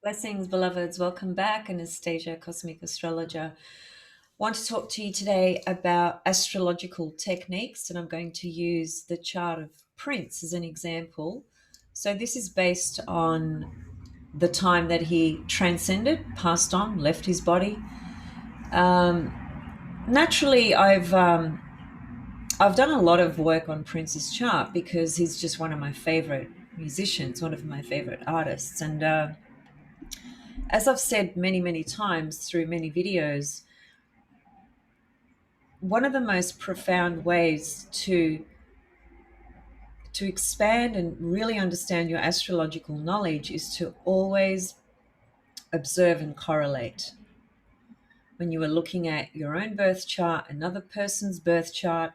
Blessings, beloveds. Welcome back. Anastasia, Cosmic Astrologer. Want to talk to you today about astrological techniques, and I'm going to use the chart of Prince as an example. So this is based on the time that he transcended, passed on, left his body. Naturally, I've done a lot of work on Prince's chart because he's just one of my favorite musicians, one of my favorite artists, and as I've said many, many times through many videos, one of the most profound ways to expand and really understand your astrological knowledge is to always observe and correlate. When you are looking at your own birth chart, another person's birth chart,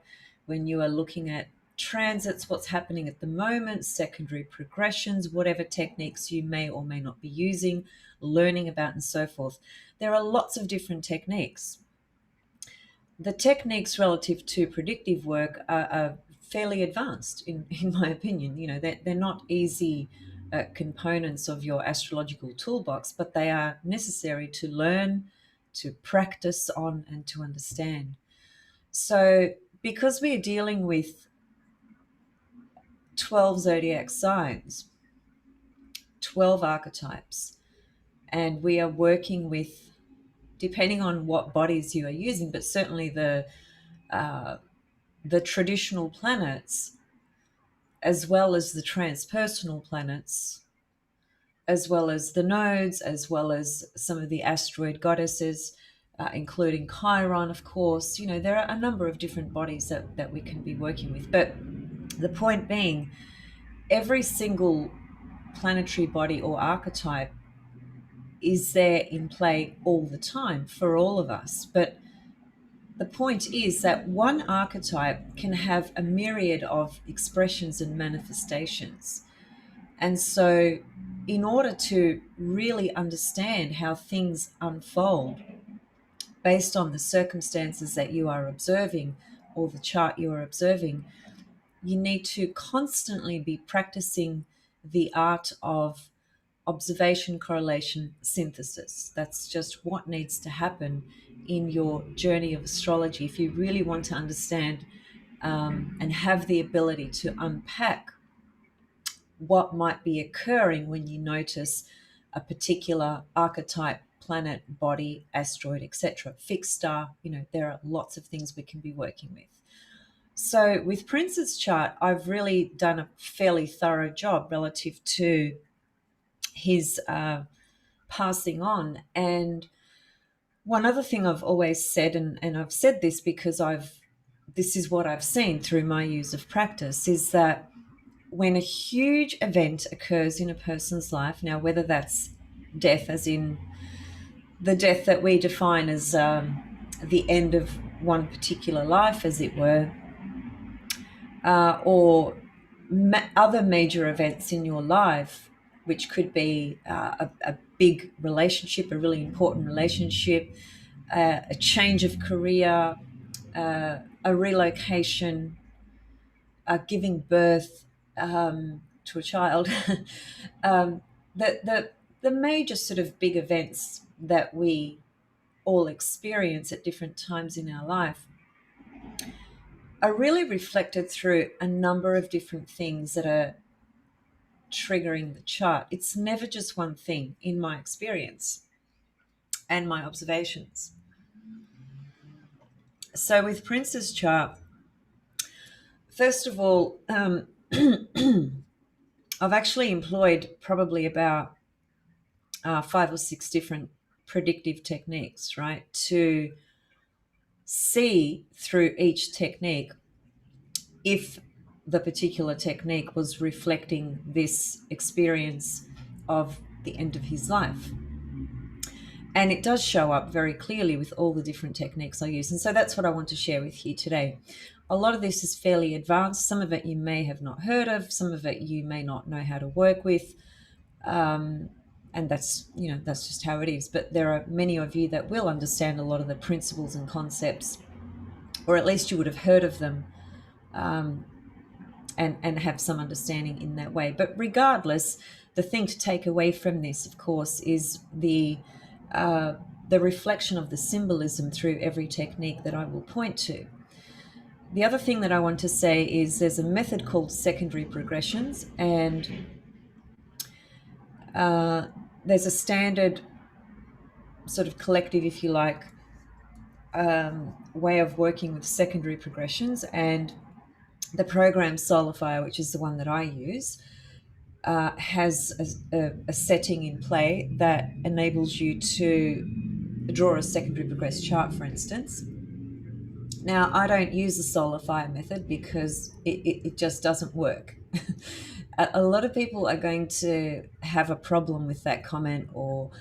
when you are looking at transits, what's happening at the moment, secondary progressions, whatever techniques you may or may not be using, learning about, and so forth. There are lots of different techniques. The techniques relative to predictive work are fairly advanced, in my opinion. You know, they're not easy components of your astrological toolbox, but they are necessary to learn, to practice on, and to understand. So, because we're dealing with 12 zodiac signs, 12 archetypes, and we are working with, depending on what bodies you are using, but certainly the traditional planets, as well as the transpersonal planets, as well as the nodes, as well as some of the asteroid goddesses, including Chiron, of course. You know, there are a number of different bodies that we can be working with. But the point being, every single planetary body or archetype is there in play all the time for all of us. But the point is that one archetype can have a myriad of expressions and manifestations. And so, in order to really understand how things unfold based on the circumstances that you are observing or the chart you are observing, you need to constantly be practicing the art of observation, correlation, synthesis. That's just what needs to happen in your journey of astrology if you really want to understand and have the ability to unpack what might be occurring when you notice a particular archetype, planet, body, asteroid, etc. Fixed star. You know, there are lots of things we can be working with. So with Prince's chart, I've really done a fairly thorough job relative to his passing on. And one other thing I've always said, and I've said this because this is what I've seen through my years of practice, is that when a huge event occurs in a person's life, now whether that's death, as in the death that we define as the end of one particular life, as it were, or other major events in your life, which could be a big relationship, a really important relationship, a change of career, a relocation, giving birth to a child. um, the major sort of big events that we all experience at different times in our life are really reflected through a number of different things that are triggering the chart. It's never just one thing in my experience and my observations. So with Prince's chart, first of all, I've actually employed probably about 5 or 6 different predictive techniques, right, to see through each technique if the particular technique was reflecting this experience of the end of his life. And it does show up very clearly with all the different techniques I use. And so that's what I want to share with you today. A lot of this is fairly advanced. Some of it you may have not heard of. Some of it you may not know how to work with. And that's just how it is. But there are many of you that will understand a lot of the principles and concepts, or at least you would have heard of them, and have some understanding in that way. But regardless, the thing to take away from this, of course, is the reflection of the symbolism through every technique that I will point to. The other thing that I want to say is there's a method called secondary progressions, and there's a standard sort of collective, if you like, way of working with secondary progressions. And the program Solifier, which is the one that I use, has a setting in play that enables you to draw a secondary progressed chart, for instance. Now, I don't use the Solifier method because it just doesn't work. A lot of people are going to have a problem with that comment or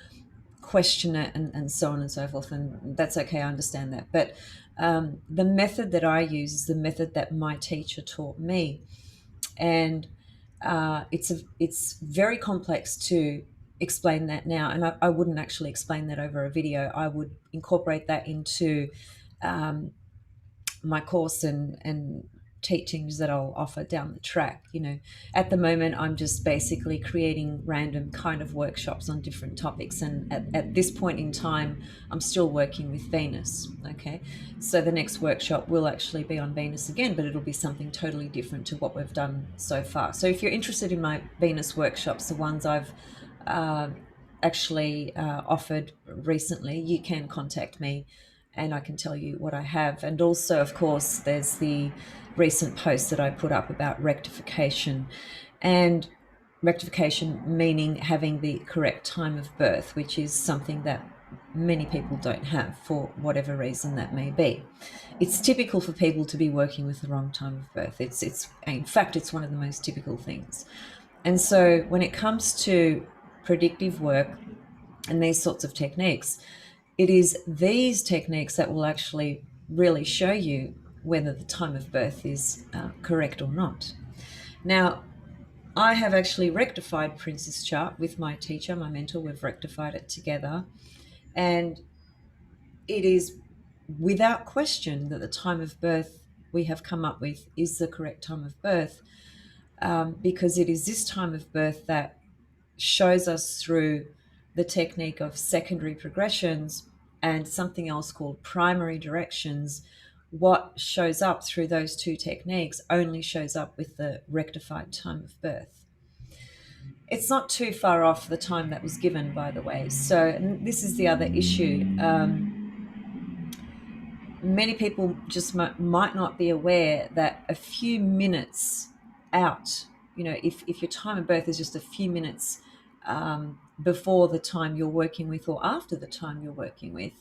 question it, and so on and so forth, and that's okay, I understand that. But the method that I use is the method that my teacher taught me, and it's very complex to explain that now, and I wouldn't actually explain that over a video. I would incorporate that into my course and teachings that I'll offer down the track. At the moment, I'm just basically creating random kind of workshops on different topics, and at this point in time, I'm still working with Venus. Okay, so the next workshop will actually be on Venus again, but it'll be something totally different to what we've done so far. So if you're interested in my Venus workshops, the ones I've actually offered recently, you can contact me and I can tell you what I have. And also, of course, there's the recent post that I put up about rectification, and rectification meaning having the correct time of birth, which is something that many people don't have for whatever reason that may be. It's typical for people to be working with the wrong time of birth. It's in fact, it's one of the most typical things. And so when it comes to predictive work and these sorts of techniques, it is these techniques that will actually really show you whether the time of birth is correct or not. Now, I have actually rectified Prince's chart with my teacher, my mentor. We've rectified it together, and it is without question that the time of birth we have come up with is the correct time of birth, because it is this time of birth that shows us through the technique of secondary progressions and something else called primary directions. What shows up through those two techniques only shows up with the rectified time of birth. It's not too far off the time that was given, by the way. So this is the other issue. Many people just might not be aware that a few minutes out, if your time of birth is just a few minutes before the time you're working with or after the time you're working with,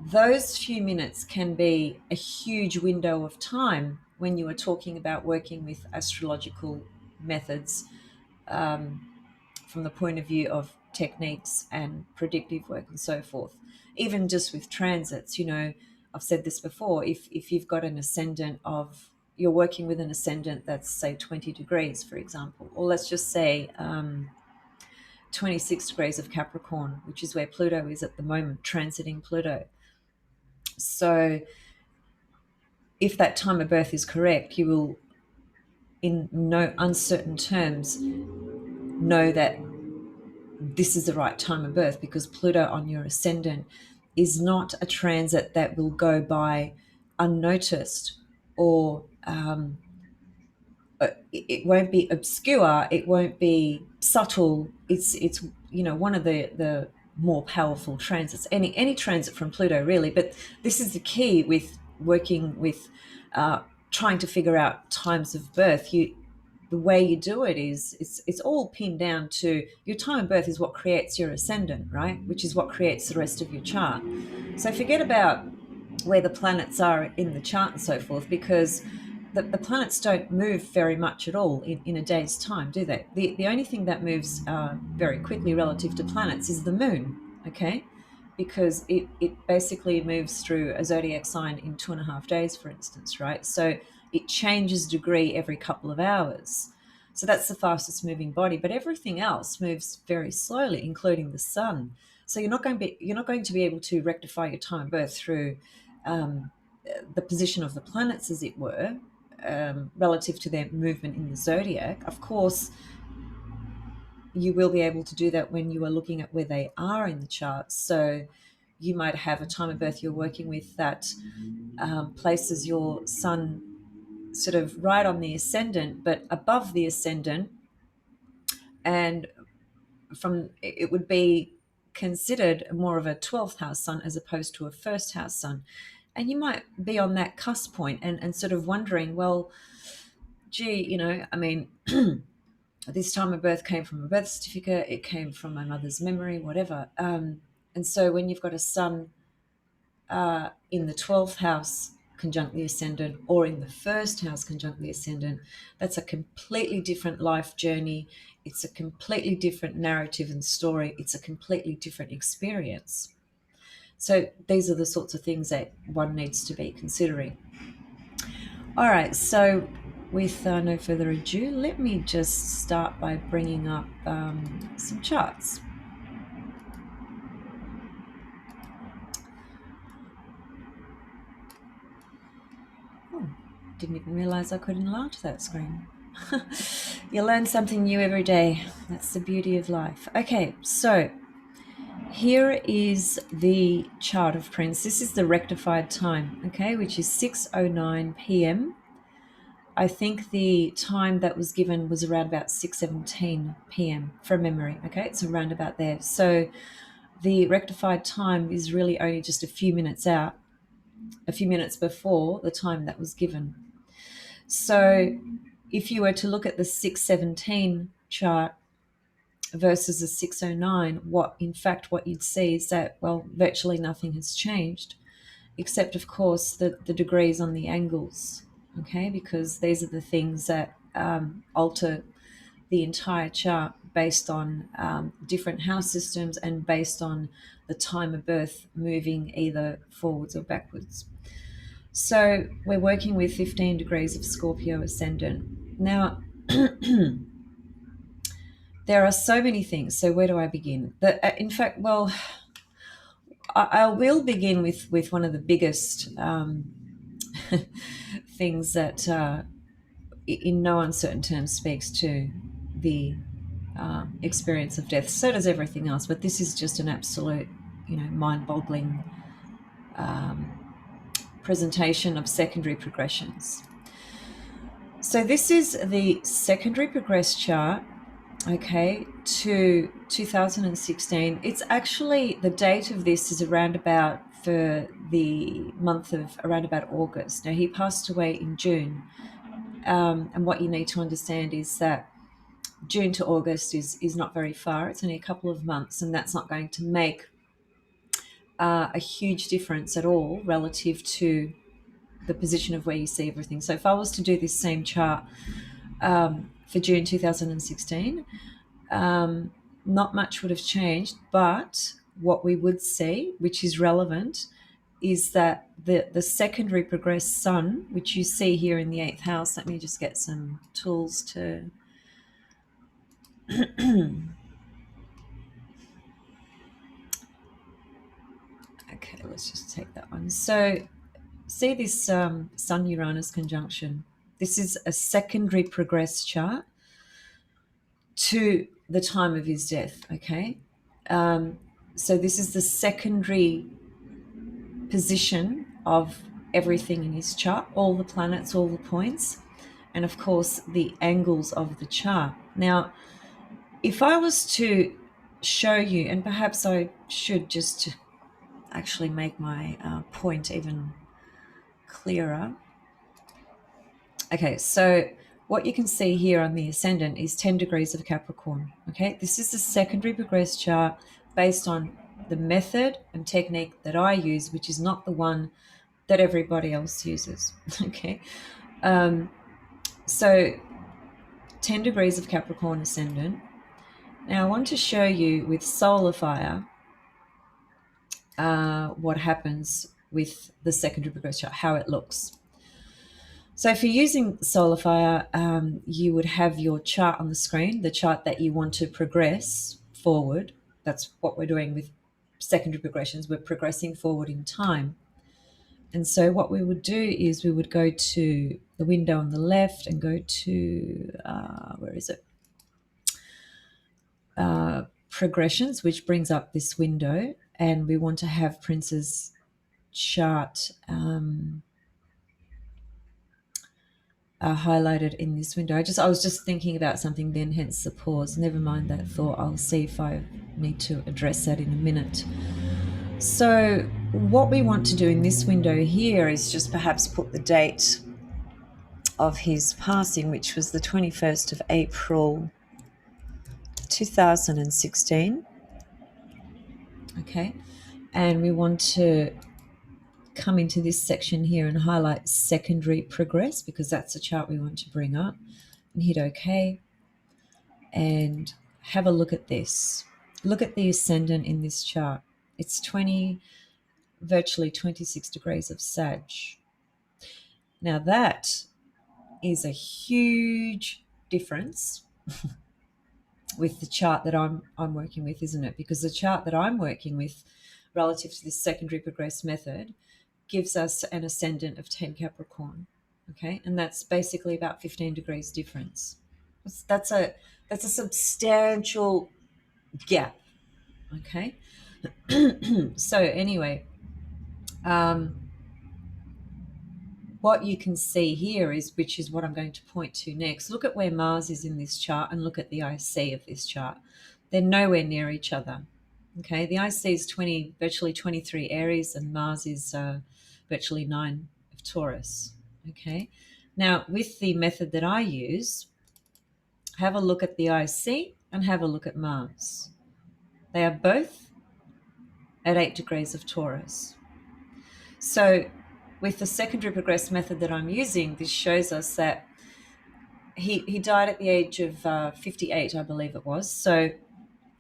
those few minutes can be a huge window of time when you are talking about working with astrological methods from the point of view of techniques and predictive work and so forth. Even just with transits, I've said this before, if you've got an ascendant you're working with an ascendant that's, say, 20 degrees, for example, or let's just say 26 degrees of Capricorn, which is where Pluto is at the moment, transiting Pluto. So if that time of birth is correct, you will, in no uncertain terms, know that this is the right time of birth, because Pluto on your ascendant is not a transit that will go by unnoticed, or it won't be obscure, it won't be subtle. It's one of the more powerful transits, any transit from Pluto, really. But this is the key with working with trying to figure out times of birth. The way you do it is it's all pinned down to your time of birth is what creates your ascendant, right? Which is what creates the rest of your chart. So forget about where the planets are in the chart and so forth, because the planets don't move very much at all in a day's time, do they? The only thing that moves very quickly relative to planets is the moon, okay? Because it basically moves through a zodiac sign in 2.5 days, for instance, right? So it changes degree every couple of hours. So that's the fastest moving body, but everything else moves very slowly, including the sun. So you're not going to be able to rectify your time of birth through the position of the planets, as it were, relative to their movement in the zodiac. Of course, you will be able to do that when you are looking at where they are in the chart. So you might have a time of birth you're working with that places your sun sort of right on the ascendant, but above the ascendant, and from it would be considered more of a 12th house sun as opposed to a first house sun. And you might be on that cusp point and sort of wondering, well, gee, I mean, this time of birth came from a birth certificate, it came from my mother's memory, whatever. And so when you've got a sun in the 12th house conjunct the ascendant, or in the first house conjunct the ascendant, that's a completely different life journey. It's a completely different narrative and story. It's a completely different experience. So these are the sorts of things that one needs to be considering. All right, so with no further ado, let me just start by bringing up some charts. Oh, didn't even realize I could enlarge that screen. You learn something new every day. That's the beauty of life. Okay, so here is the chart of Prince. This is the rectified time, okay, which is 6:09 p.m. I think the time that was given was around about 6:17 p.m. from memory, okay? It's around about there. So the rectified time is really only just a few minutes out, a few minutes before the time that was given. So if you were to look at the 6:17 chart versus the 6:09, what you'd see is that, well, virtually nothing has changed, except of course the degrees on the angles, okay, because these are the things that alter the entire chart based on different house systems and based on the time of birth moving either forwards or backwards. So we're working with 15 degrees of Scorpio ascendant. Now, there are so many things. So where do I begin? In fact, well, I will begin with one of the biggest things that, in no uncertain terms, speaks to the experience of death. So does everything else, but this is just an absolute, mind-boggling presentation of secondary progressions. So this is the secondary progress chart, okay, to 2016. It's actually, the date of this is around about for the month of around about August. Now, he passed away in June, and what you need to understand is that June to August is not very far. It's only a couple of months, and that's not going to make a huge difference at all relative to the position of where you see everything. So if I was to do this same chart for June 2016, not much would have changed, but what we would see, which is relevant, is that the secondary progressed sun, which you see here in the 8th house, let me just get some tools to okay, let's just take that one. So see this Sun-Uranus conjunction. This is a secondary progress chart to the time of his death, okay? So this is the secondary position of everything in his chart, all the planets, all the points, and of course the angles of the chart. Now, if I was to show you, and perhaps I should just to actually make my point even clearer. Okay, so what you can see here on the ascendant is 10 degrees of Capricorn. Okay, this is the secondary progress chart based on the method and technique that I use, which is not the one that everybody else uses. Okay, so 10 degrees of Capricorn ascendant. Now I want to show you with solar fire what happens with the secondary progress chart, how it looks. So if you're using solar fire, you would have your chart on the screen, the chart that you want to progress forward. That's what we're doing with secondary progressions. We're progressing forward in time. And so what we would do is we would go to the window on the left and go to, where is it? progressions, which brings up this window, and we want to have Prince's chart highlighted in this window. I was just thinking about something then, hence the pause. Never mind that thought. I'll see if I need to address that in a minute. So what we want to do in this window here is just perhaps put the date of his passing, which was the 21st of April 2016. Okay, and we want to come into this section here and highlight secondary progress, because that's the chart we want to bring up, and hit OK and have a look at this. Look at the ascendant in this chart. It's virtually 26 degrees of Sag. Now that is a huge difference with the chart that I'm working with, isn't it? Because the chart that I'm working with relative to this secondary progress method gives us an ascendant of 10 Capricorn, okay? And that's basically about 15 degrees difference. That's a substantial gap, okay? So anyway, what you can see here is, which is what I'm going to point to next, look at where Mars is in this chart and look at the IC of this chart. They're nowhere near each other, okay? The IC is virtually 23 Aries, and Mars is virtually 9 of Taurus, okay? Now, with the method that I use, have a look at the IC and have a look at Mars. They are both at 8 degrees of Taurus. So with the secondary progress method that I'm using, this shows us that he died at the age of 58, I believe it was. So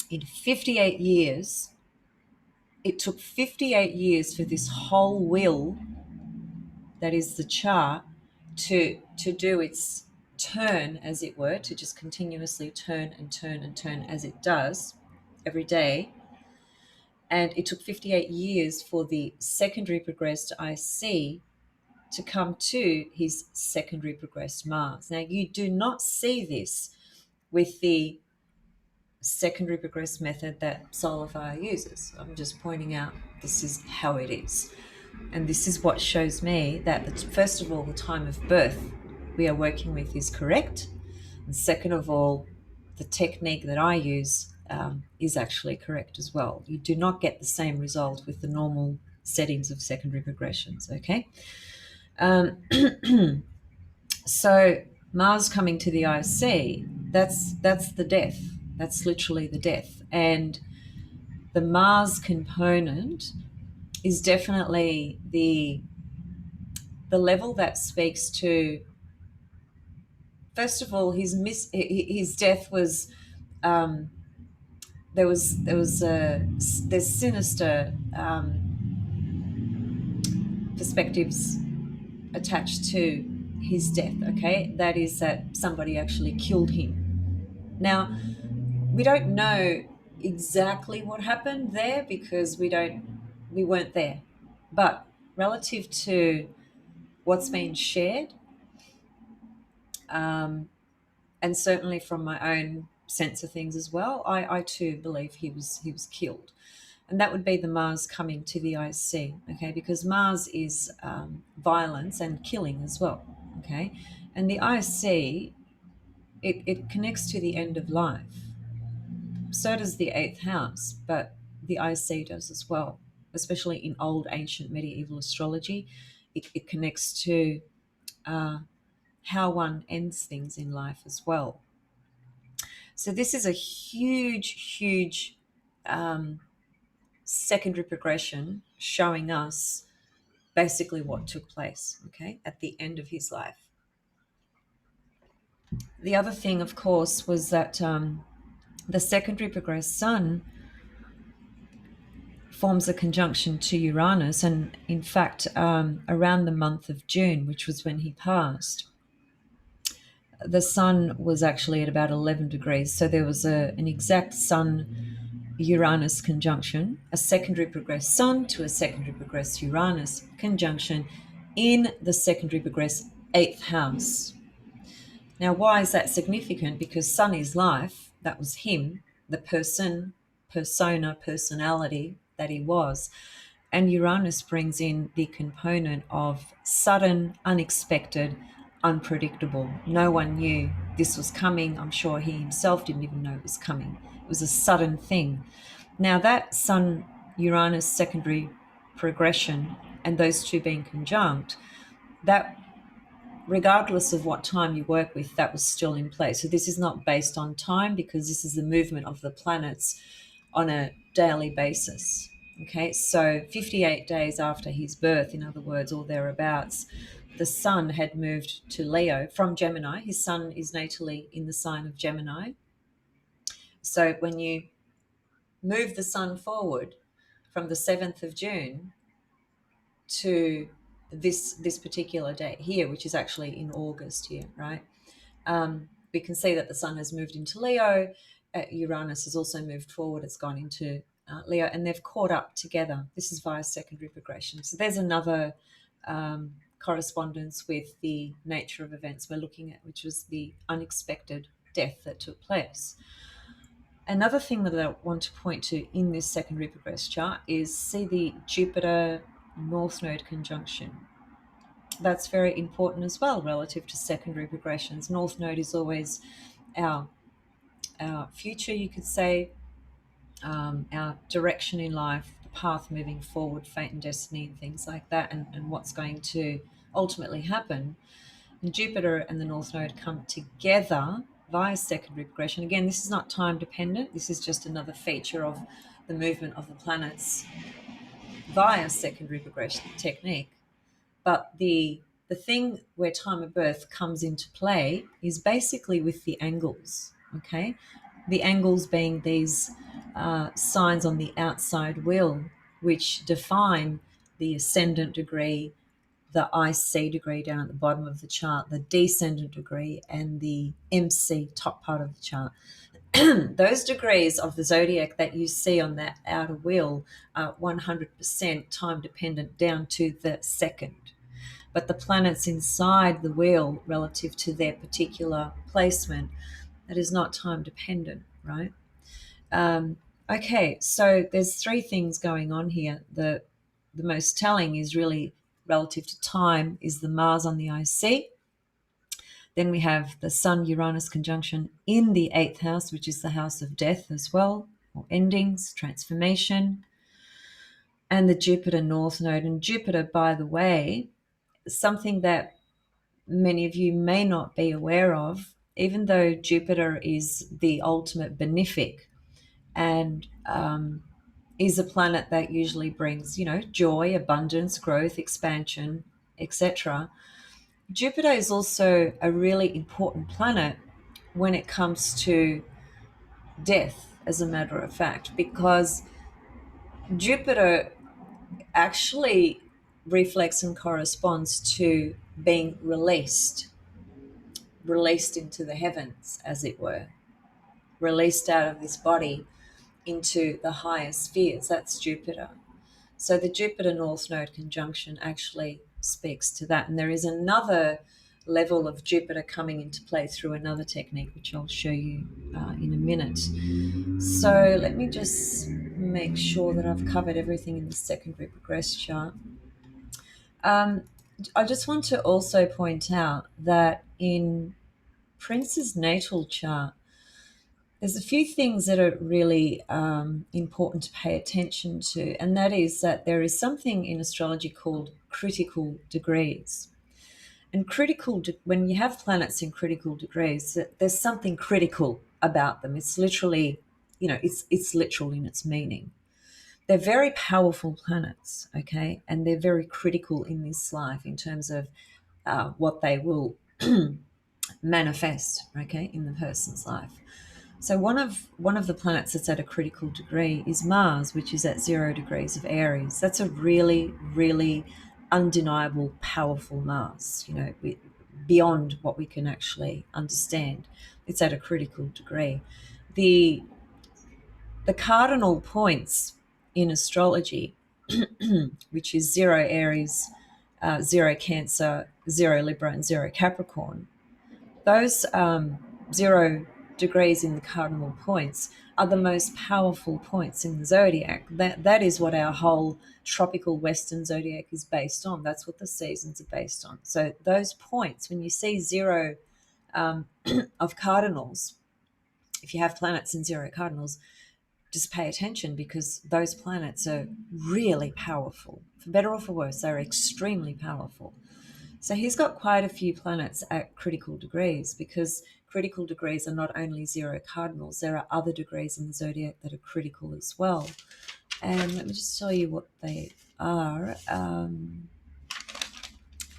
in 58 years, it took 58 years for this whole wheel, that is the chart, to do its turn, as it were, to just continuously turn and turn and turn as it does every day. And it took 58 years for the secondary progressed IC to come to his secondary progressed Mars. Now, you do not see this with the secondary progressed method that Solar Fire uses. I'm just pointing out this is how it is. And this is what shows me that, first of all, the time of birth we are working with is correct. And second of all, the technique that I use is actually correct as well. You do not get the same result with the normal settings of secondary progressions, okay? So Mars coming to the IC, that's the death. That's literally the death. And the Mars component is definitely the level that speaks to, first of all, his death was there's sinister perspectives attached to his death, okay? That is that somebody actually killed him. Now, we don't know exactly what happened there because we weren't there. But relative to what's been shared, and certainly from my own sense of things as well, I too believe he was killed. And that would be the Mars coming to the IC, okay? Because Mars is violence and killing as well, okay? And the IC, it connects to the end of life. So does the 8th house, but the IC does as well, especially in old, ancient, medieval astrology. It connects to how one ends things in life as well. So this is a huge secondary progression showing us basically what took place, okay, at the end of his life. The other thing, of course, was that the secondary progressed Sun forms a conjunction to Uranus, and in fact, around the month of June, which was when he passed, the Sun was actually at about 11 degrees. So there was an exact Sun-Uranus conjunction, a secondary progressed Sun to a secondary progressed Uranus conjunction in the secondary progressed 8th house. Now, why is that significant? Because Sun is life. That was him, the person, personality that he was. And Uranus brings in the component of sudden, unexpected, unpredictable. No one knew this was coming. I'm sure he himself didn't even know it was coming. It was a sudden thing. Now, that Sun Uranus secondary progression and those two being conjunct, that regardless of what time you work with, that was still in place. So this is not based on time, because this is the movement of the planets on a daily basis. Okay, so 58 days after his birth, in other words, or thereabouts, the sun had moved to Leo from Gemini. His sun is natally in the sign of Gemini. So when you move the sun forward from the 7th of June to this particular date here, which is actually in August here, right? We can see that the sun has moved into Leo. Uranus has also moved forward. It's gone into Leo, and they've caught up together. This is via secondary progression. So there's another correspondence with the nature of events we're looking at, which was the unexpected death that took place. Another thing that I want to point to in this secondary progress chart is see the Jupiter North Node conjunction. That's very important as well relative to secondary progressions. North Node is always our future, you could say, our direction in life, the path moving forward, fate and destiny, and things like that, and what's going to ultimately happen. And Jupiter and the North Node come together via secondary progression. Again, this is not time dependent. This is just another feature of the movement of the planets via secondary progression technique. But the thing where time of birth comes into play is basically with the angles, okay? The angles being these signs on the outside wheel, which define the ascendant degree, the IC degree down at the bottom of the chart, the descendant degree, and the MC top part of the chart. Those degrees of the zodiac that you see on that outer wheel are 100% time dependent down to the second. But the planets inside the wheel relative to their particular placement, that is not time dependent, right? Okay, so there's three things going on here. The most telling is really relative to time is the Mars on the IC. Then we have the Sun-Uranus conjunction in the 8th house, which is the house of death as well, or endings, transformation, and the Jupiter North Node. And Jupiter, by the way, something that many of you may not be aware of, even though Jupiter is the ultimate benefic and is a planet that usually brings, joy, abundance, growth, expansion, etc. Jupiter is also a really important planet when it comes to death, as a matter of fact, because Jupiter actually reflects and corresponds to being released into the heavens, as it were, released out of this body into the higher spheres. That's Jupiter. So the Jupiter North Node conjunction actually speaks to that. And there is another level of Jupiter coming into play through another technique, which I'll show you in a minute. So let me just make sure that I've covered everything in the secondary progress chart. I just want to also point out that in Prince's natal chart, there's a few things that are really important to pay attention to, and that is that there is something in astrology called critical degrees. And when you have planets in critical degrees, there's something critical about them. It's literally, it's literal in its meaning. They're very powerful planets, okay, and they're very critical in this life in terms of what they will manifest, okay, in the person's life. So one of the planets that's at a critical degree is Mars, which is at 0 degrees of Aries. That's a really, really undeniable, powerful Mars, beyond what we can actually understand. It's at a critical degree. The cardinal points in astrology, which is 0 Aries, 0 Cancer, 0 Libra, and 0 Capricorn, those 0 degrees in the cardinal points are the most powerful points in the zodiac. That is what our whole tropical Western zodiac is based on. That's what the seasons are based on. So those points, when you see zero of cardinals, if you have planets in zero cardinals, just pay attention, because those planets are really powerful. For better or for worse, they're extremely powerful. So he's got quite a few planets at critical degrees, because critical degrees are not only zero cardinals, there are other degrees in the zodiac that are critical as well. And let me just tell you what they are.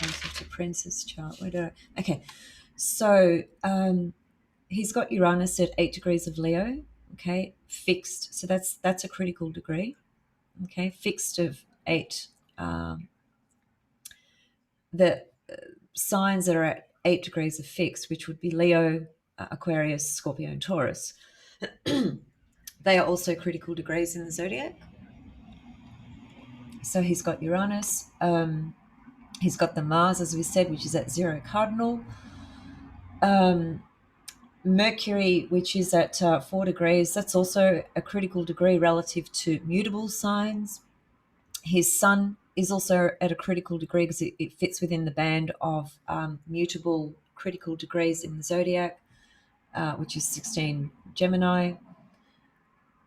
It's a princess chart. Okay, so he's got Uranus at 8 degrees of Leo. Okay, fixed. So that's a critical degree. Okay, fixed of 8. The signs that are at 8 degrees of fixed, which would be Leo, Aquarius, Scorpio, and Taurus. They are also critical degrees in the zodiac. So he's got Uranus. He's got the Mars, as we said, which is at 0 cardinal. Mercury, which is at 4 degrees. That's also a critical degree relative to mutable signs. His Sun is also at a critical degree because it fits within the band of mutable critical degrees in the zodiac, which is 16 Gemini.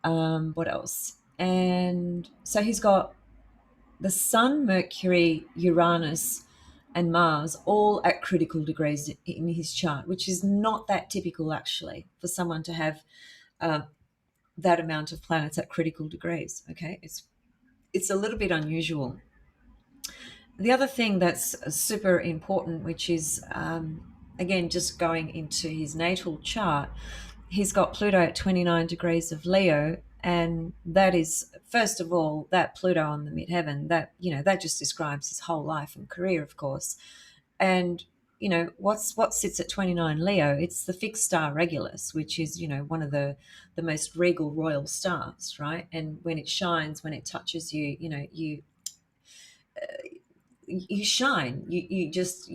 What else? And so he's got the Sun, Mercury, Uranus, and Mars all at critical degrees in his chart, which is not that typical actually for someone to have that amount of planets at critical degrees. Okay, it's a little bit unusual. The other thing that's super important, which is again just going into his natal chart, he's got Pluto at 29 degrees of Leo, and that is, first of all, that Pluto on the midheaven, that that just describes his whole life and career, of course. And what sits at 29 Leo? It's the fixed star Regulus, which is one of the most regal royal stars, right? And when it shines, when it touches you, you shine. You just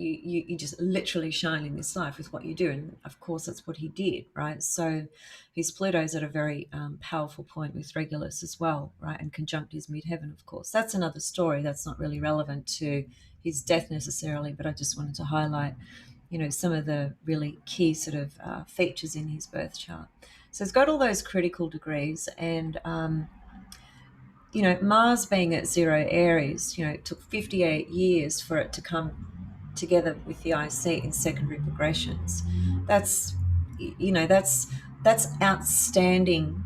literally shine in this life with what you do, and of course that's what he did, right? So his Pluto's at a very powerful point with Regulus as well, right? And conjunct his midheaven, of course. That's another story. That's not really relevant to his death necessarily, but I just wanted to highlight some of the really key sort of features in his birth chart. So it's got all those critical degrees, and Mars being at 0 Aries, it took 58 years for it to come together with the IC in secondary progressions. That's outstanding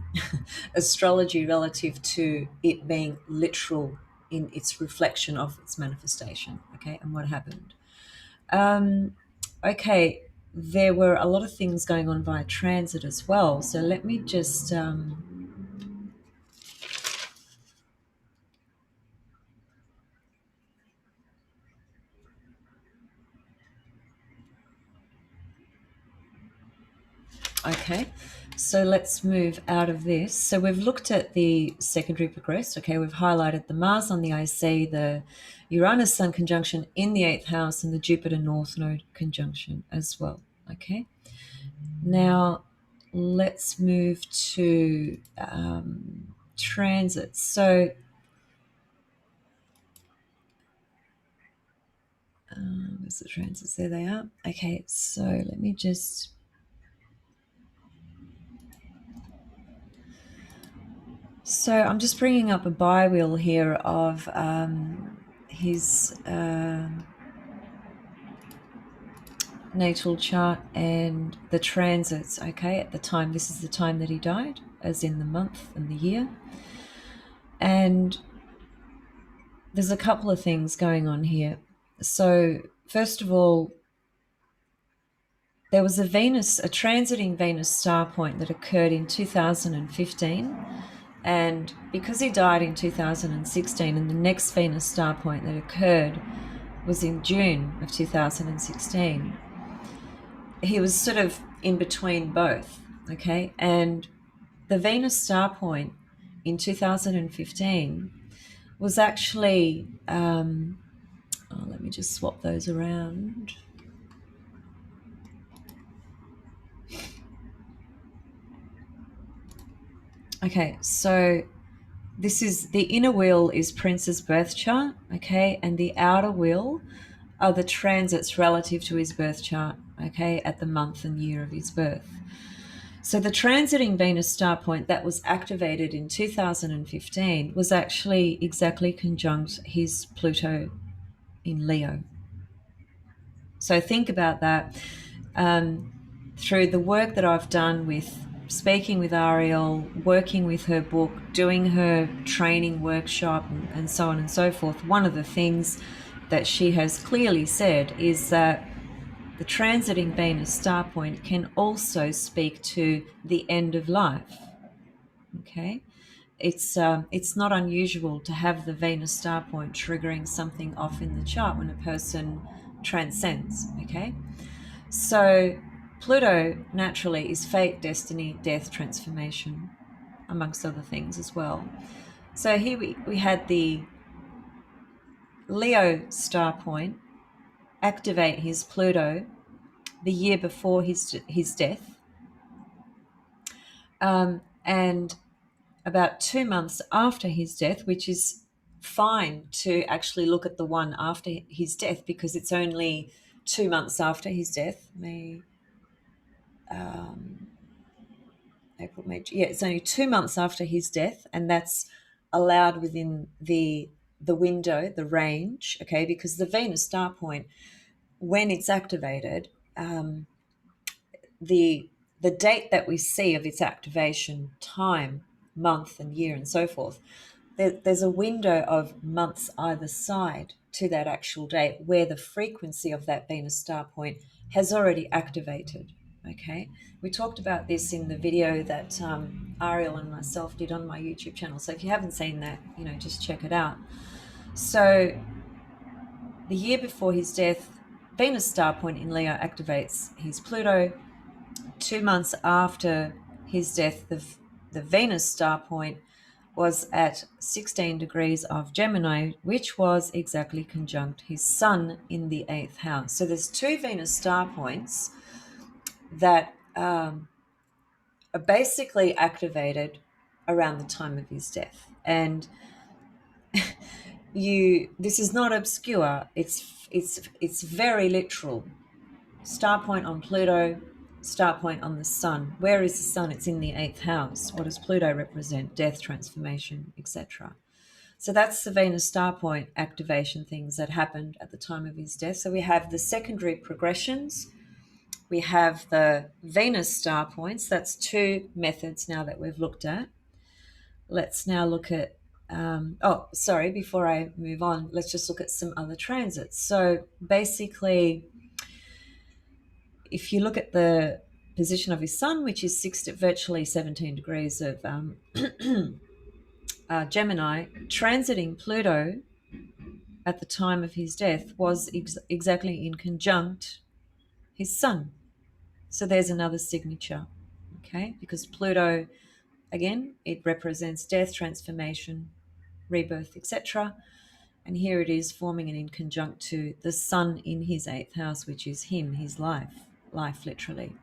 astrology relative to it being literal in its reflection of its manifestation. Okay, and what happened? Okay, there were a lot of things going on via transit as well. So let me just okay, so let's move out of this. So we've looked at the secondary progressed. Okay, we've highlighted the Mars on the IC, the Uranus Sun conjunction in the 8th house, and the Jupiter North Node conjunction as well. Okay, now let's move to transits. So where's the transits? There they are. Okay, so let me just... So I'm just bringing up a bi-wheel here of his natal chart and the transits. Okay, at the time, this is the time that he died, as in the month and the year. And there's a couple of things going on here. So first of all, there was a transiting Venus star point that occurred in 2015. And because he died in 2016, and the next Venus star point that occurred was in June of 2016, he was sort of in between both, okay? And the Venus star point in 2015 was actually, let me just swap those around. Okay, so this is the inner wheel is Prince's birth chart, okay, and the outer wheel are the transits relative to his birth chart, okay, at the month and year of his birth. So the transiting Venus star point that was activated in 2015 was actually exactly conjunct his Pluto in Leo. So think about that. Through the work that I've done with speaking with Ariel, working with her book, doing her training workshop, and so on and so forth, one of the things that she has clearly said is that the transiting Venus star point can also speak to the end of life. Okay, it's not unusual to have the Venus star point triggering something off in the chart when a person transcends. Okay, so Pluto naturally is fate, destiny, death, transformation, amongst other things as well. So here we had the Leo star point activate his Pluto the year before his death, and about 2 months after his death, which is fine to actually look at the one after his death because it's only 2 months after his death. April, May. Yeah, it's only 2 months after his death, and that's allowed within the window, the range. Okay, because the Venus star point, when it's activated, the the date that we see of its activation, time, month, and year, and so forth, there's a window of months either side to that actual date where the frequency of that Venus star point has already activated. Okay, we talked about this in the video that Ariel and myself did on my YouTube channel. So if you haven't seen that, just check it out. So the year before his death, Venus star point in Leo activates his Pluto. 2 months after his death, the Venus star point was at 16 degrees of Gemini, which was exactly conjunct his Sun in the 8th house. So there's two Venus star points that are basically activated around the time of his death. And this is not obscure. It's very literal. Star point on Pluto, star point on the Sun. Where is the Sun? It's in the 8th house. What does Pluto represent? Death, transformation, etc. So that's the Venus star point activation things that happened at the time of his death. So we have the secondary progressions. We have the Venus star points. That's two methods now that we've looked at. Let's now look at, before I move on, let's just look at some other transits. So basically, if you look at the position of his Sun, which is virtually 17 degrees of Gemini, transiting Pluto at the time of his death was exactly in conjunct his Sun. So there's another signature, okay? Because Pluto, again, it represents death, transformation, rebirth, etc. And here it is forming an in conjunct to the Sun in his 8th house, which is him, his life literally.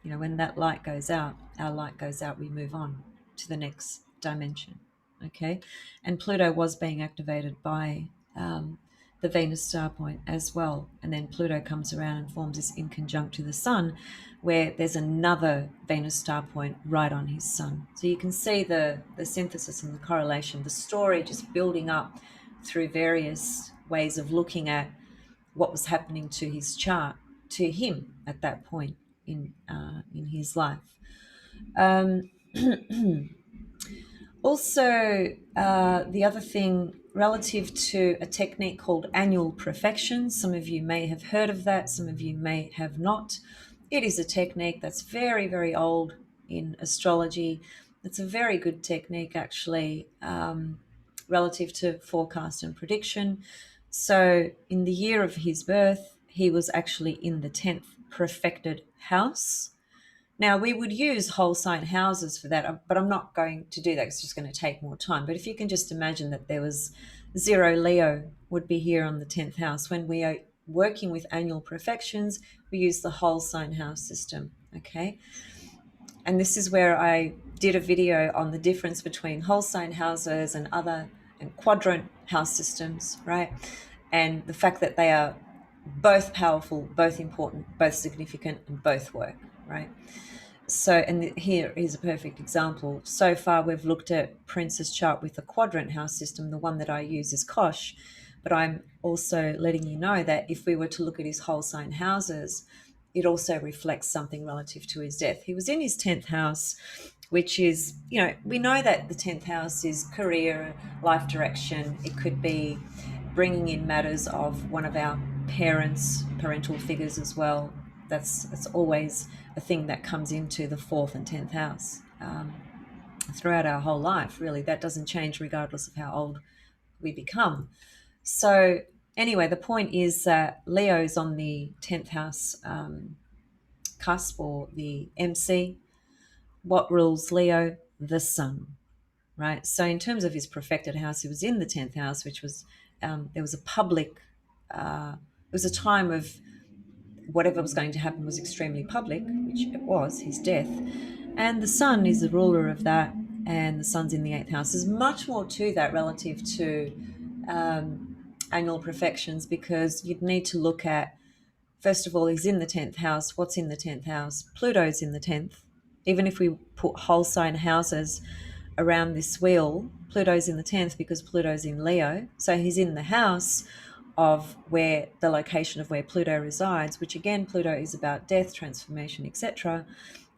When that light goes out, our light goes out, we move on to the next dimension, okay? And Pluto was being activated by the Venus star point as well. And then Pluto comes around and forms this in conjunct to the Sun, where there's another Venus star point right on his Sun. So you can see the synthesis and the correlation, the story just building up through various ways of looking at what was happening to his chart, to him at that point in his life. Also, the other thing relative to a technique called annual profection, some of you may have heard of that, some of you may have not. It is a technique that's very, very old in astrology. It's a very good technique, actually, relative to forecast and prediction. So, in the year of his birth, he was actually in the 10th profected house. Now, we would use whole sign houses for that, but I'm not going to do that. It's just going to take more time. But if you can just imagine that there was 0 Leo would be here on the 10th house. When we are working with annual perfections, we use the whole sign house system, okay? And this is where I did a video on the difference between whole sign houses and quadrant house systems, right? And the fact that they are both powerful, both important, both significant, and both work, right? So, and here is a perfect example. So far, we've looked at Prince's chart with a quadrant house system. The one that I use is Kosh, but I'm also letting you know that if we were to look at his whole sign houses, it also reflects something relative to his death. He was in his 10th house, which is, we know that the 10th house is career, life direction. It could be bringing in matters of one of our parents, parental figures as well. That's always a thing that comes into the 4th and 10th house throughout our whole life, really. That doesn't change regardless of how old we become. So anyway, the point is that Leo's on the 10th house cusp, or the MC. What rules Leo? The sun, right? So in terms of his perfected house, he was in the 10th house, which was, there was a public, it was a time of whatever was going to happen was extremely public, which it was, his death. And the sun is the ruler of that, and the sun's in the 8th house. There's much more to that relative to annual perfections, because you'd need to look at, first of all, he's in the 10th house. What's in the 10th house? Pluto's in the 10th. Even if we put whole sign houses around this wheel, Pluto's in the 10th because Pluto's in Leo. So he's in the house of where the location of where Pluto resides, which again, Pluto is about death, transformation, etc.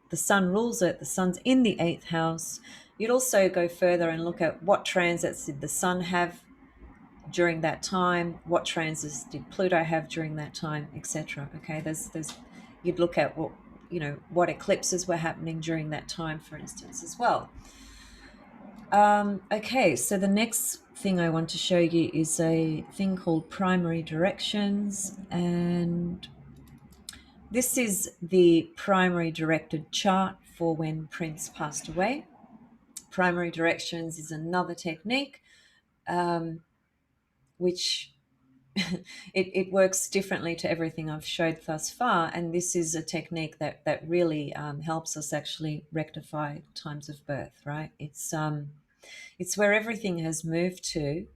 The sun rules it. The sun's in the 8th house. You'd also go further and look at what transits did the sun have during that time, what transits did Pluto have during that time, etc. Okay, there's you'd look at what eclipses were happening during that time, for instance, as well. Okay, so the next thing I want to show you is a thing called primary directions, and this is the primary directed chart for when Prince passed away. Primary directions is another technique which it works differently to everything I've showed thus far, and this is a technique that really helps us actually rectify times of birth, right? It's where everything has moved to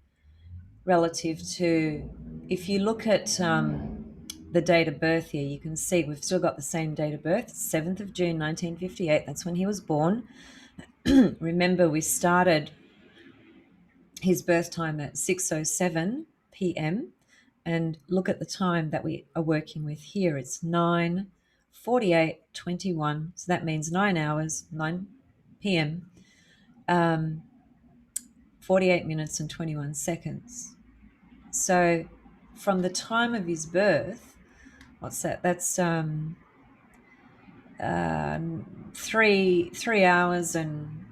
relative to, if you look at the date of birth here, you can see we've still got the same date of birth, 7th of June 1958. That's when he was born. Remember, we started his birth time at 6:07 p.m. and look at the time that we are working with here. It's 9:48:21. So that means 9 hours, 9 p.m., 48 minutes and 21 seconds. So from the time of his birth, what's that? That's 3 hours and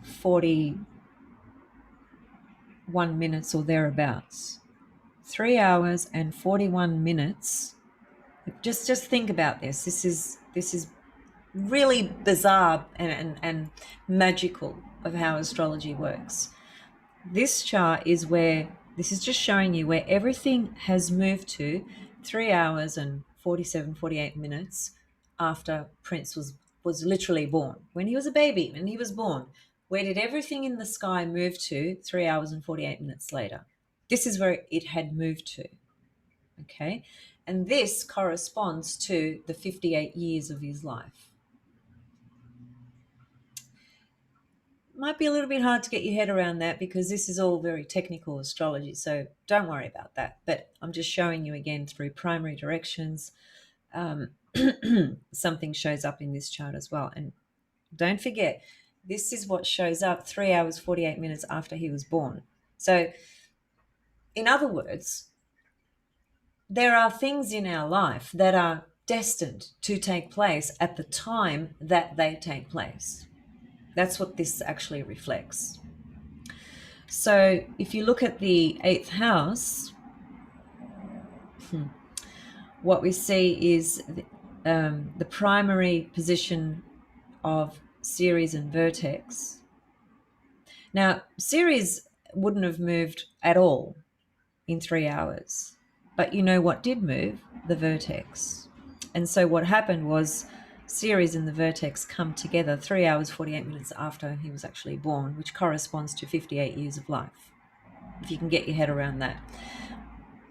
41 minutes or thereabouts. 3 hours and 41 minutes. Just think about this. This is really bizarre and magical of how astrology works. This chart is where, this is just showing you where everything has moved to 3 hours and 48 minutes after Prince was literally born. When he was a baby, when he was born, where did everything in the sky move to 3 hours and 48 minutes later? This is where it had moved to, okay? And this corresponds to the 58 years of his life. Might be a little bit hard to get your head around that because this is all very technical astrology, so don't worry about that. But I'm just showing you again through primary directions. Something shows up in this chart as well. And don't forget, this is what shows up 3 hours, 48 minutes after he was born. So in other words, there are things in our life that are destined to take place at the time that they take place. That's what this actually reflects. So if you look at the 8th house, what we see is the primary position of Ceres and vertex. Now, Ceres wouldn't have moved at all in 3 hours, but you know what did move? The vertex. And so what happened was Ceres and the vertex come together 3 hours 48 minutes after he was actually born, which corresponds to 58 years of life, if you can get your head around that.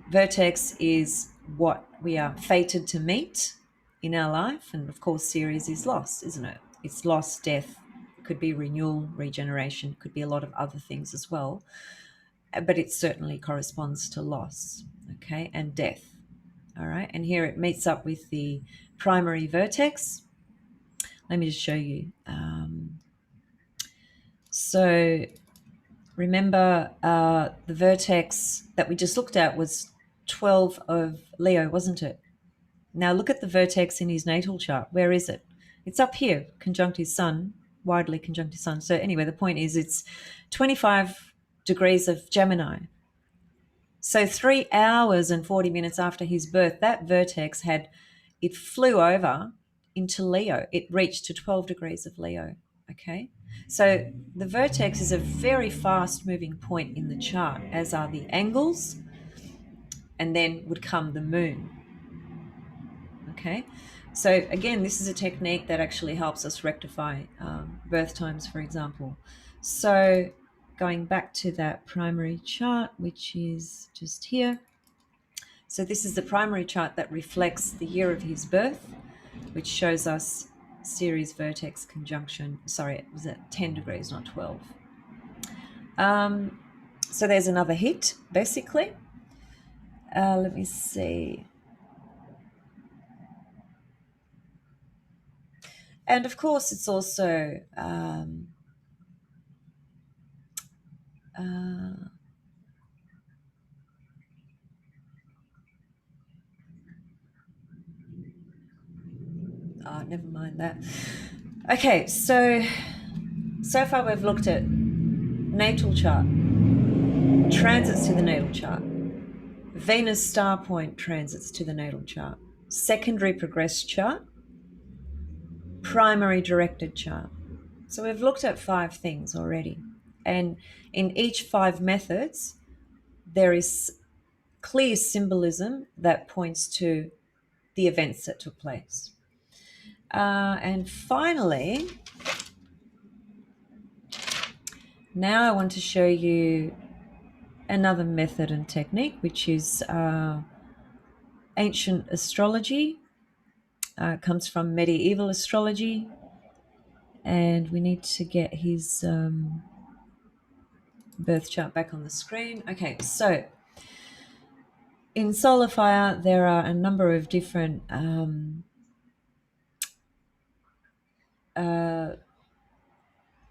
Vertex is what we are fated to meet in our life, and of course Ceres is loss, isn't it? It's loss, death, could be renewal, regeneration, could be a lot of other things as well, but it certainly corresponds to loss, okay, and death. All right, and here it meets up with the primary vertex. Let me just show you. So remember, the vertex that we just looked at was 12 of Leo, wasn't it? Now look at the vertex in his natal chart. Where is it? It's up here, conjunct his sun, widely conjunct his sun. So anyway, the point is it's 25 degrees of Gemini. So 3 hours and 40 minutes after his birth, that vertex it flew over into Leo. It reached to 12 degrees of Leo. Okay. So the vertex is a very fast moving point in the chart, as are the angles, and then would come the moon. Okay. So again, this is a technique that actually helps us rectify birth times, for example. So going back to that primary chart, which is just here. So this is the primary chart that reflects the year of his birth, which shows us Ceres vertex conjunction. Sorry, it was at 10 degrees, not 12. So there's another hit, basically. Let me see. And of course, it's also never mind that. Okay, so far we've looked at natal chart, transits to the natal chart, Venus star point transits to the natal chart, secondary progressed chart, primary directed chart. So we've looked at 5 things already. And in each 5 methods, there is clear symbolism that points to the events that took place. And finally, now I want to show you another method and technique, which is ancient astrology. Comes from medieval astrology. And we need to get his birth chart back on the screen. Okay, so in solar fire, there are a number of different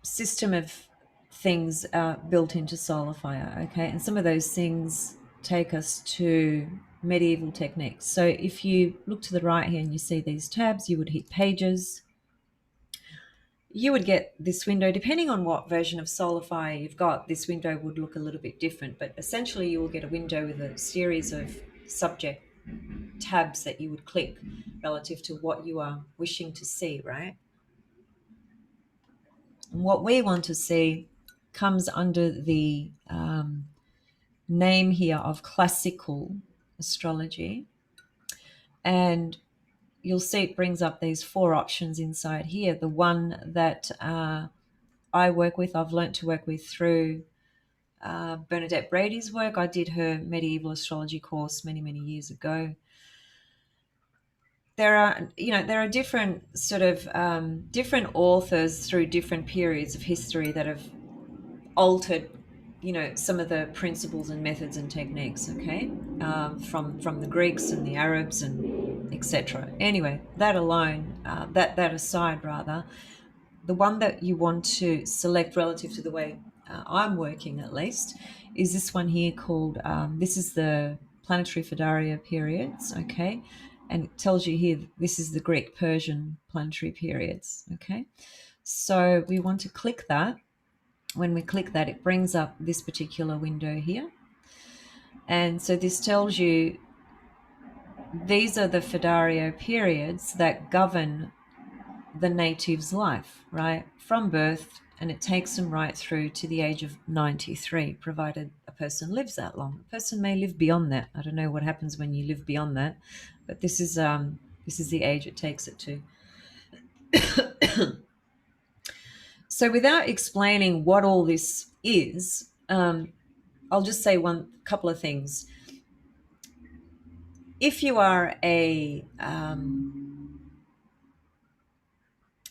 system of things built into solar fire, okay? And some of those things take us to medieval techniques. So if you look to the right here and you see these tabs, you would hit pages. You would get this window. Depending on what version of solar fire you've got, this window would look a little bit different, but essentially you will get a window with a series of subject tabs that you would click relative to what you are wishing to see, right? And what we want to see comes under the name here of classical astrology. And you'll see it brings up these 4 options inside here. The one that I work with, I've learnt to work with through Bernadette Brady's work. I did her medieval astrology course many, many years ago. There are different sort of different authors through different periods of history that have altered, some of the principles and methods and techniques. Okay, from the Greeks and the Arabs and etc. Anyway, that alone, that aside, rather, the one that you want to select relative to the way I'm working, at least, is this one here called. This is the planetary Fedaria periods. Okay. And it tells you here, this is the Greek-Persian planetary periods, okay? So we want to click that. When we click that, it brings up this particular window here. And so this tells you these are the Fedaria periods that govern the native's life, right? From birth, and it takes them right through to the age of 93, provided a person lives that long. A person may live beyond that. I don't know what happens when you live beyond that, but this is the age it takes it to. So, without explaining what all this is, I'll just say one couple of things. If you are a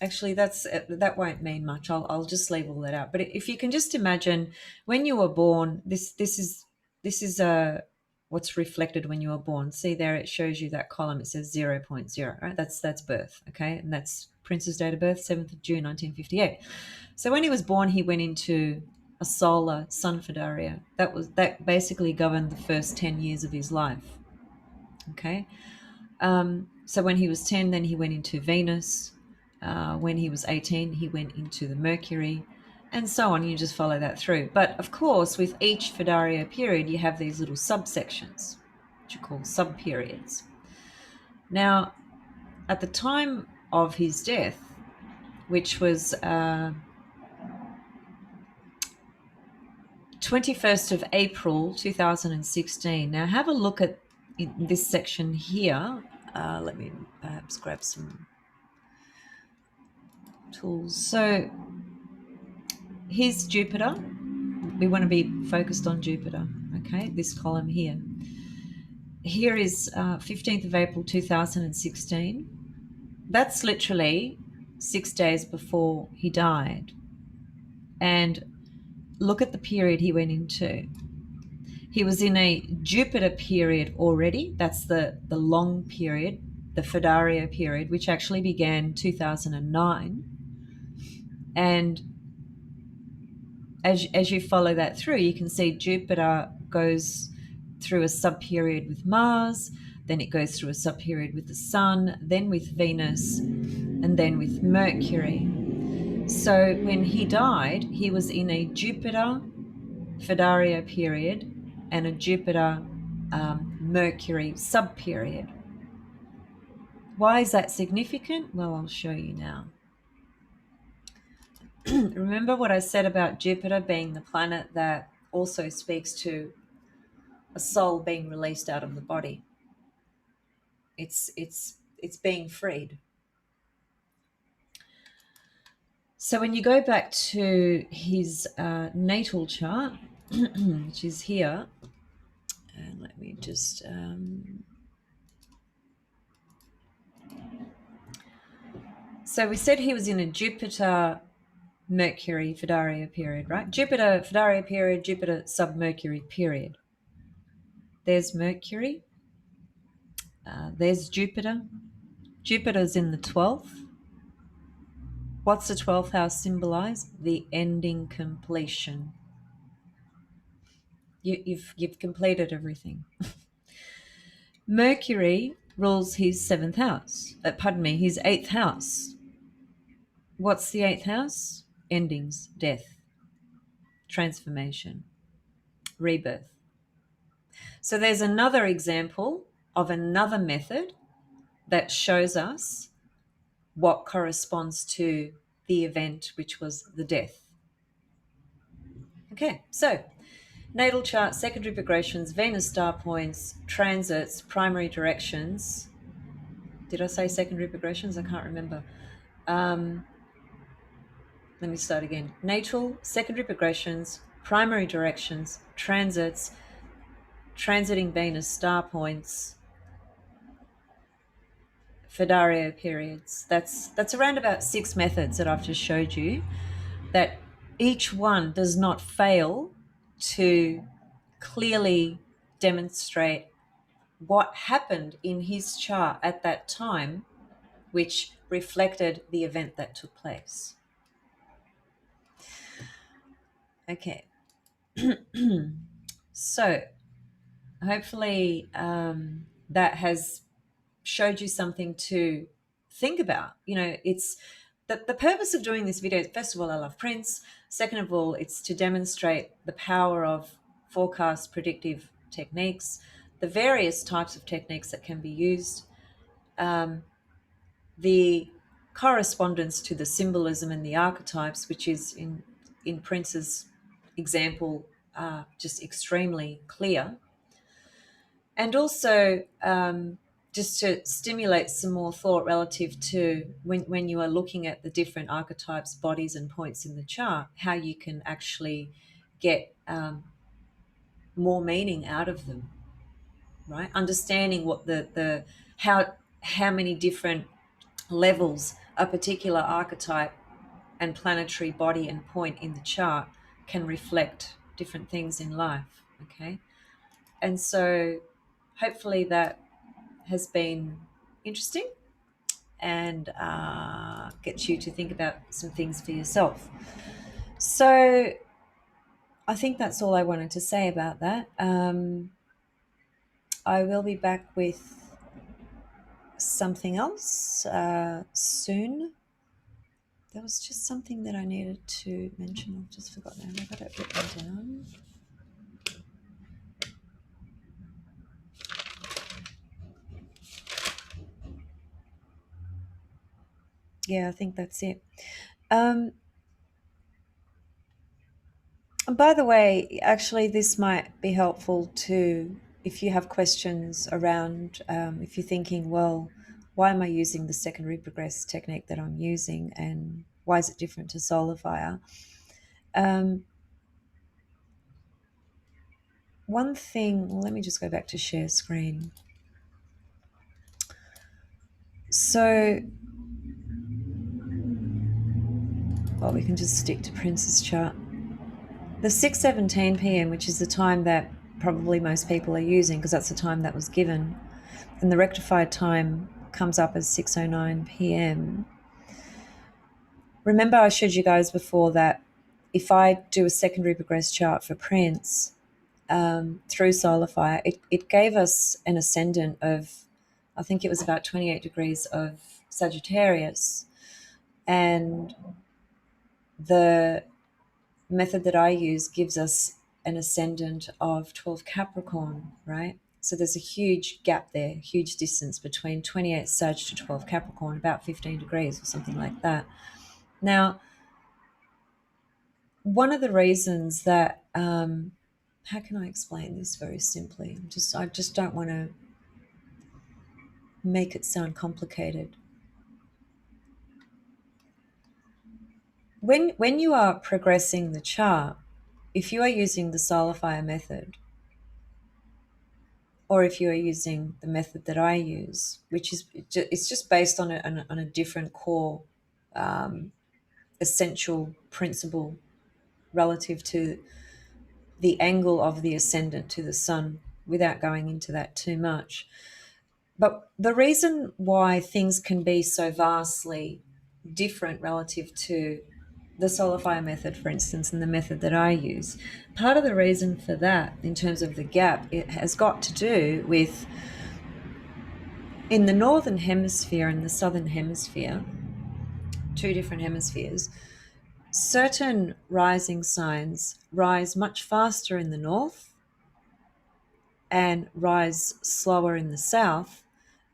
actually, that won't mean much. I'll just leave all that out. But if you can just imagine when you were born, this is what's reflected when you were born. See there, it shows you that column. It says 0.0. Right, that's birth. Okay, and that's Prince's date of birth, 7th of June, 1958. So when he was born, he went into a solar sun Fidaria. That basically governed the first 10 years of his life. Okay, so when he was 10, then he went into Venus. When he was 18, he went into the Mercury, and so on. You just follow that through. But of course, with each Fidaria period, you have these little subsections, which are called subperiods. Now, at the time of his death, which was 21st of April 2016. Now, have a look at this section here. Let me perhaps grab some tools. So here's Jupiter. We want to be focused on Jupiter, okay? This column here. Here is 15th of April 2016. That's literally 6 days before he died. And look at the period he went into. He was in a Jupiter period already. That's the long period, the Fidaria period, which actually began 2009. And as you follow that through, you can see Jupiter goes through a sub-period with Mars, then it goes through a sub-period with the Sun, then with Venus, and then with Mercury. So when he died, he was in a Jupiter Fidaria period and a Jupiter Mercury sub-period. Why is that significant? Well, I'll show you now. Remember what I said about Jupiter being the planet that also speaks to a soul being released out of the body. It's being freed. So when you go back to his natal chart, which is here, and let me just so we said he was in a Jupiter Mercury Fidaria period, right? Jupiter Fidaria period, Jupiter sub-Mercury period. There's Mercury. There's Jupiter. Jupiter's in the 12th. What's the 12th house symbolize? The ending, completion. You've completed everything. Mercury rules his 7th house. His 8th house. What's the 8th house? Endings, death, transformation, rebirth. So there's another example of another method that shows us what corresponds to the event, which was the death. Okay, so natal chart, secondary progressions, Venus star points, transits, primary directions. Did I say secondary progressions? I can't remember. Let me start again. Natal, secondary progressions, primary directions, transits, transiting Venus star points, Fidaria periods. That's around about 6 methods that I've just showed you, that each one does not fail to clearly demonstrate what happened in his chart at that time, which reflected the event that took place. Okay. So hopefully that has showed you something to think about. It's the purpose of doing this video. First of all, I love Prince. Second of all, it's to demonstrate the power of forecast predictive techniques, the various types of techniques that can be used, the correspondence to the symbolism and the archetypes, which is in Prince's example just extremely clear, and also just to stimulate some more thought relative to when you are looking at the different archetypes, bodies, and points in the chart, how you can actually get more meaning out of them, right? Understanding what the how many different levels a particular archetype and planetary body and point in the chart can reflect different things in life. Okay, and so hopefully that has been interesting and gets you to think about some things for yourself. So I think that's all I wanted to say about that. I will be back with something else soon. There was just something that I needed to mention. I've just forgotten. I've got it written down. Yeah, I think that's it. And by the way, actually, this might be helpful to if you have questions around, if you're thinking, well, why am I using the secondary progress technique that I'm using and why is it different to solar fire? Um, One thing, well, let me just go back to share screen. So, well, we can just stick to Prince's chart. The 6:17 p.m., which is the time that probably most people are using because that's the time that was given, and the rectified time comes up as 6:09 p.m. Remember I showed you guys before that if I do a secondary progress chart for Prince through solar fire, it gave us an ascendant of, I think it was about 28 degrees of Sagittarius. And the method that I use gives us an ascendant of 12 Capricorn, right? So there's a huge gap there, huge distance between 28 Sag to 12 Capricorn, about 15 degrees or something like that. Now, one of the reasons that, how can I explain this very simply? I just don't want to make it sound complicated. When you are progressing the chart, if you are using the solar fire method, or if you are using the method that I use, which is it's just based on a different core essential principle relative to the angle of the ascendant to the sun, without going into that too much. But the reason why things can be so vastly different relative to the solar fire method, for instance, and the method that I use, part of the reason for that, in terms of the gap, it has got to do with in the northern hemisphere and the southern hemisphere, two different hemispheres, certain rising signs rise much faster in the north and rise slower in the south,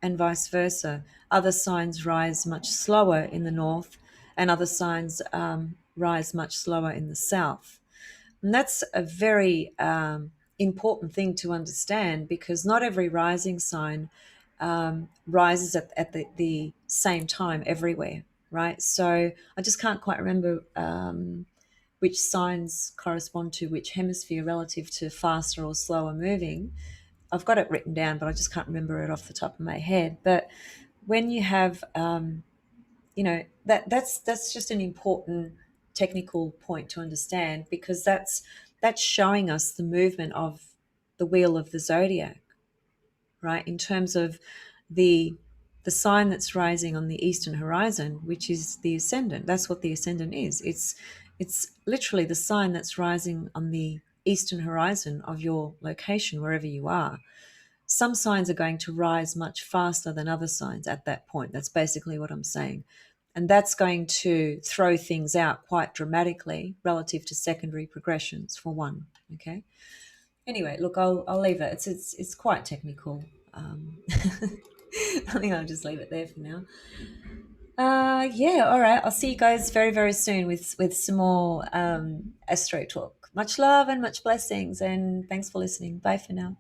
and vice versa. Other signs rise much slower in the north, and other signs rise much slower in the south. And that's a very important thing to understand, because not every rising sign rises at the same time everywhere, right? So I just can't quite remember which signs correspond to which hemisphere relative to faster or slower moving. I've got it written down, but I just can't remember it off the top of my head. But when you have, that's just an important technical point to understand, because that's showing us the movement of the wheel of the zodiac, right? In terms of the sign that's rising on the eastern horizon, which is the ascendant. That's what the ascendant is. It's literally the sign that's rising on the eastern horizon of your location, wherever you are. Some signs are going to rise much faster than other signs at that point. That's basically what I'm saying. And that's going to throw things out quite dramatically relative to secondary progressions, for one. Okay. Anyway, look, I'll leave it. It's quite technical. I think I'll just leave it there for now. Yeah, all right. I'll see you guys very, very soon with some more Astro talk. Much love and much blessings, and thanks for listening. Bye for now.